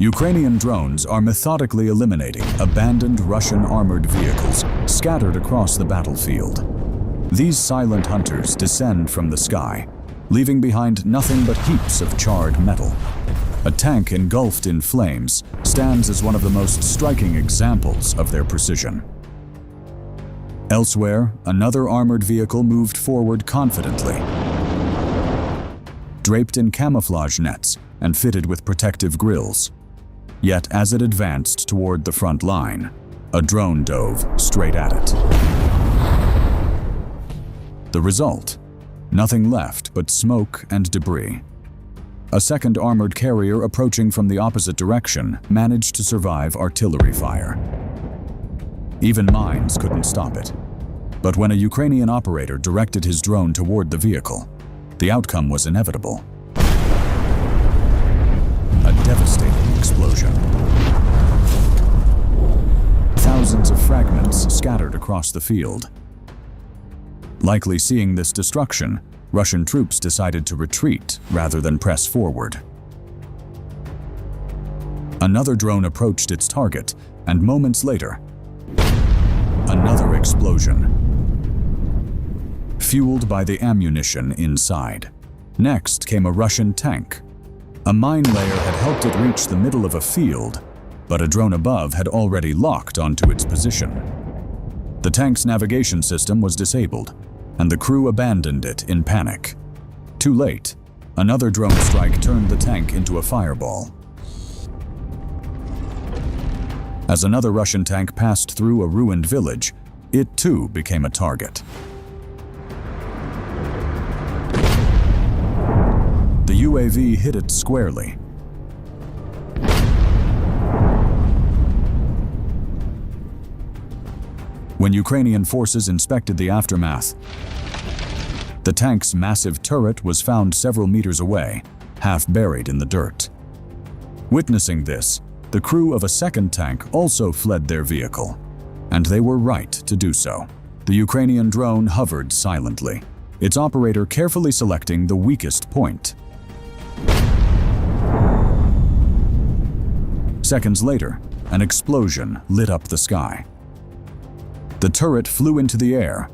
Ukrainian drones are methodically eliminating abandoned Russian armored vehicles scattered across the battlefield. These silent hunters descend from the sky, leaving behind nothing but heaps of charred metal. A tank engulfed in flames stands as one of the most striking examples of their precision. Elsewhere, another armored vehicle moved forward confidently. Draped in camouflage nets and fitted with protective grills. Yet as it advanced toward the front line, a drone dove straight at it. The result? Nothing left but smoke and debris. A second armored carrier approaching from the opposite direction managed to survive artillery fire. Even mines couldn't stop it. But when a Ukrainian operator directed his drone toward the vehicle, the outcome was inevitable. A devastating explosion. Thousands of fragments scattered across the field. Likely seeing this destruction, Russian troops decided to retreat rather than press forward. Another drone approached its target, and moments later, another explosion, fueled by the ammunition inside. Next came a Russian tank. A mine layer had helped it reach the middle of a field, but a drone above had already locked onto its position. The tank's navigation system was disabled, and the crew abandoned it in panic. Too late, another drone strike turned the tank into a fireball. As another Russian tank passed through a ruined village, it too became a target. The UAV hit it squarely. When Ukrainian forces inspected the aftermath, the tank's massive turret was found several meters away, half buried in the dirt. Witnessing this, the crew of a second tank also fled their vehicle, and they were right to do so. The Ukrainian drone hovered silently, its operator carefully selecting the weakest point. Seconds later, an explosion lit up the sky. The turret flew into the air.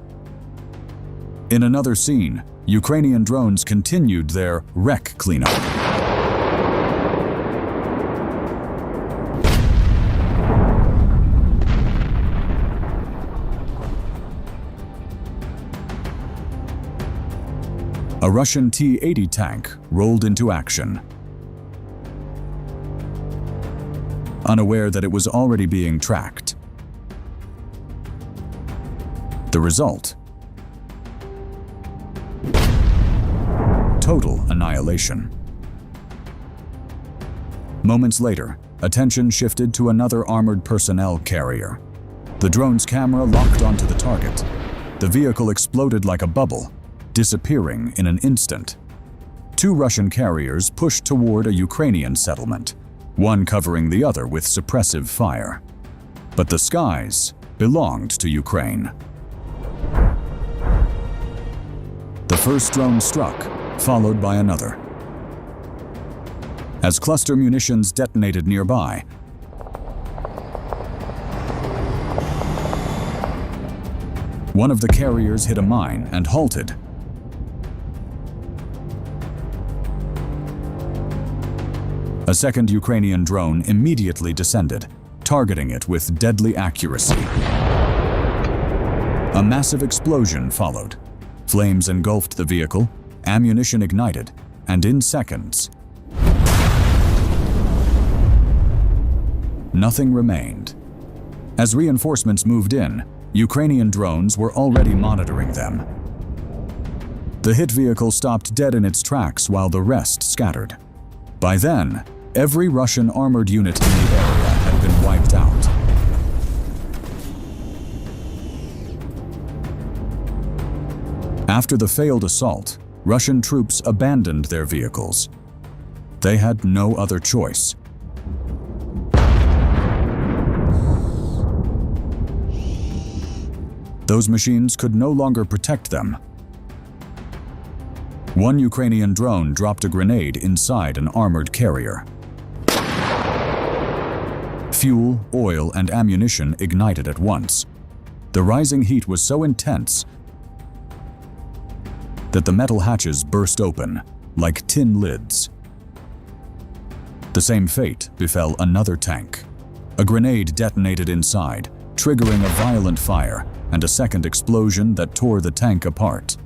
In another scene, Ukrainian drones continued their wreck cleanup. A Russian T-80 tank rolled into action. Unaware that it was already being tracked. The result? Total annihilation. Moments later, attention shifted to another armored personnel carrier. The drone's camera locked onto the target. The vehicle exploded like a bubble, disappearing in an instant. Two Russian carriers pushed toward a Ukrainian settlement, one covering the other with suppressive fire. But the skies belonged to Ukraine. The first drone struck, followed by another. As cluster munitions detonated nearby, one of the carriers hit a mine and halted. A second Ukrainian drone immediately descended, targeting it with deadly accuracy. A massive explosion followed. Flames engulfed the vehicle, ammunition ignited, and in seconds, nothing remained. As reinforcements moved in, Ukrainian drones were already monitoring them. The hit vehicle stopped dead in its tracks while the rest scattered. By then, every Russian armored unit in the area had been wiped out. After the failed assault, Russian troops abandoned their vehicles. They had no other choice. Those machines could no longer protect them. One Ukrainian drone dropped a grenade inside an armored carrier. Fuel, oil, and ammunition ignited at once. The rising heat was so intense that the metal hatches burst open, like tin lids. The same fate befell another tank. A grenade detonated inside, triggering a violent fire and a second explosion that tore the tank apart.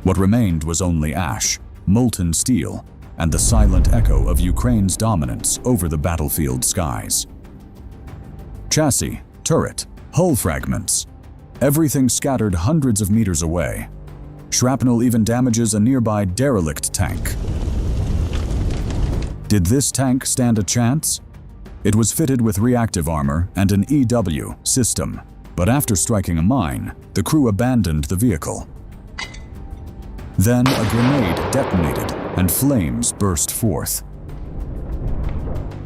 What remained was only ash, molten steel, and the silent echo of Ukraine's dominance over the battlefield skies. Chassis, turret, hull fragments, everything scattered hundreds of meters away. Shrapnel even damages a nearby derelict tank. Did this tank stand a chance? It was fitted with reactive armor and an EW system, but after striking a mine, the crew abandoned the vehicle. Then a grenade detonated and flames burst forth.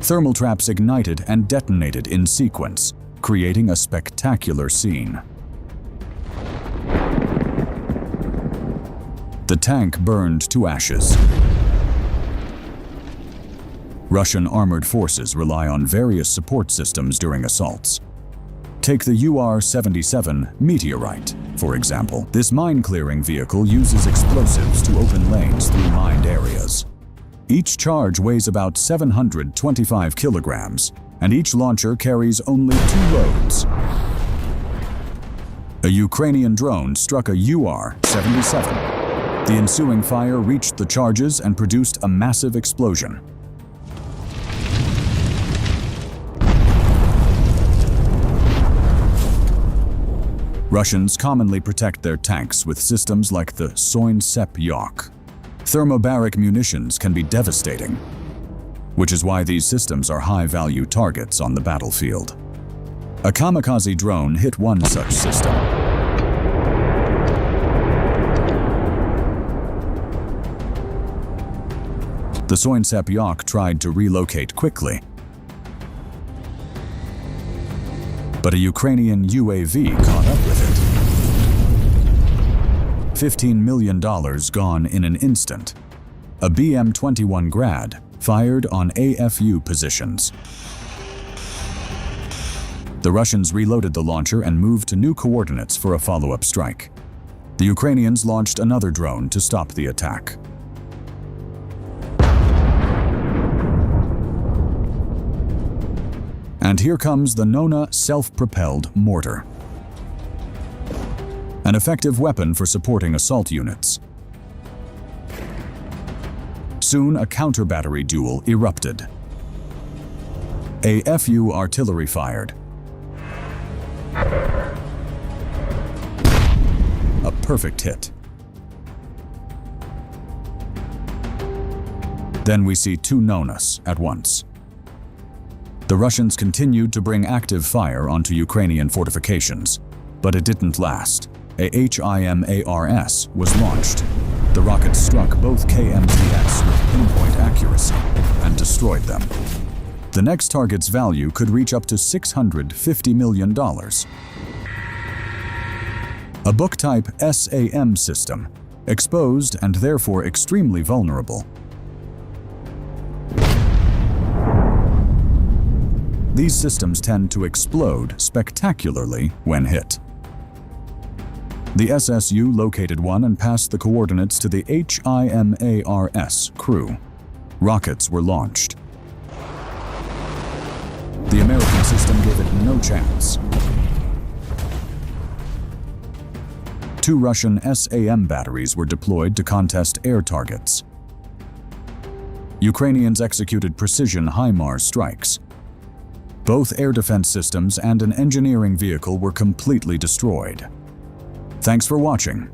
Thermal traps ignited and detonated in sequence, creating a spectacular scene. The tank burned to ashes. Russian armored forces rely on various support systems during assaults. Take the UR-77 Meteorite, for example. This mine-clearing vehicle uses explosives to open lanes through mined areas. Each charge weighs about 725 kilograms, and each launcher carries only 2 loads. A Ukrainian drone struck a UR-77. The ensuing fire reached the charges and produced a massive explosion. Russians commonly protect their tanks with systems like the Soin-Sep-Yok. Thermobaric munitions can be devastating, which is why these systems are high-value targets on the battlefield. A kamikaze drone hit one such system. The Soin-Sep-Yok tried to relocate quickly, but a Ukrainian UAV caught up with it. $15 million gone in an instant. A BM-21 Grad fired on AFU positions. The Russians reloaded the launcher and moved to new coordinates for a follow-up strike. The Ukrainians launched another drone to stop the attack. And here comes the Nona self-propelled mortar, an effective weapon for supporting assault units. Soon a counter-battery duel erupted. AFU artillery fired. A perfect hit. Then we see 2 Nonas at once. The Russians continued to bring active fire onto Ukrainian fortifications, but it didn't last. A HIMARS was launched. The rockets struck both KMZS with pinpoint accuracy and destroyed them. The next target's value could reach up to $650 million. A book-type SAM system, exposed and therefore extremely vulnerable. These systems tend to explode spectacularly when hit. The SSU located one and passed the coordinates to the HIMARS crew. Rockets were launched. The American system gave it no chance. 2 Russian SAM batteries were deployed to contest air targets. Ukrainians executed precision HIMARS strikes. Both air defense systems and an engineering vehicle were completely destroyed. Thanks for watching.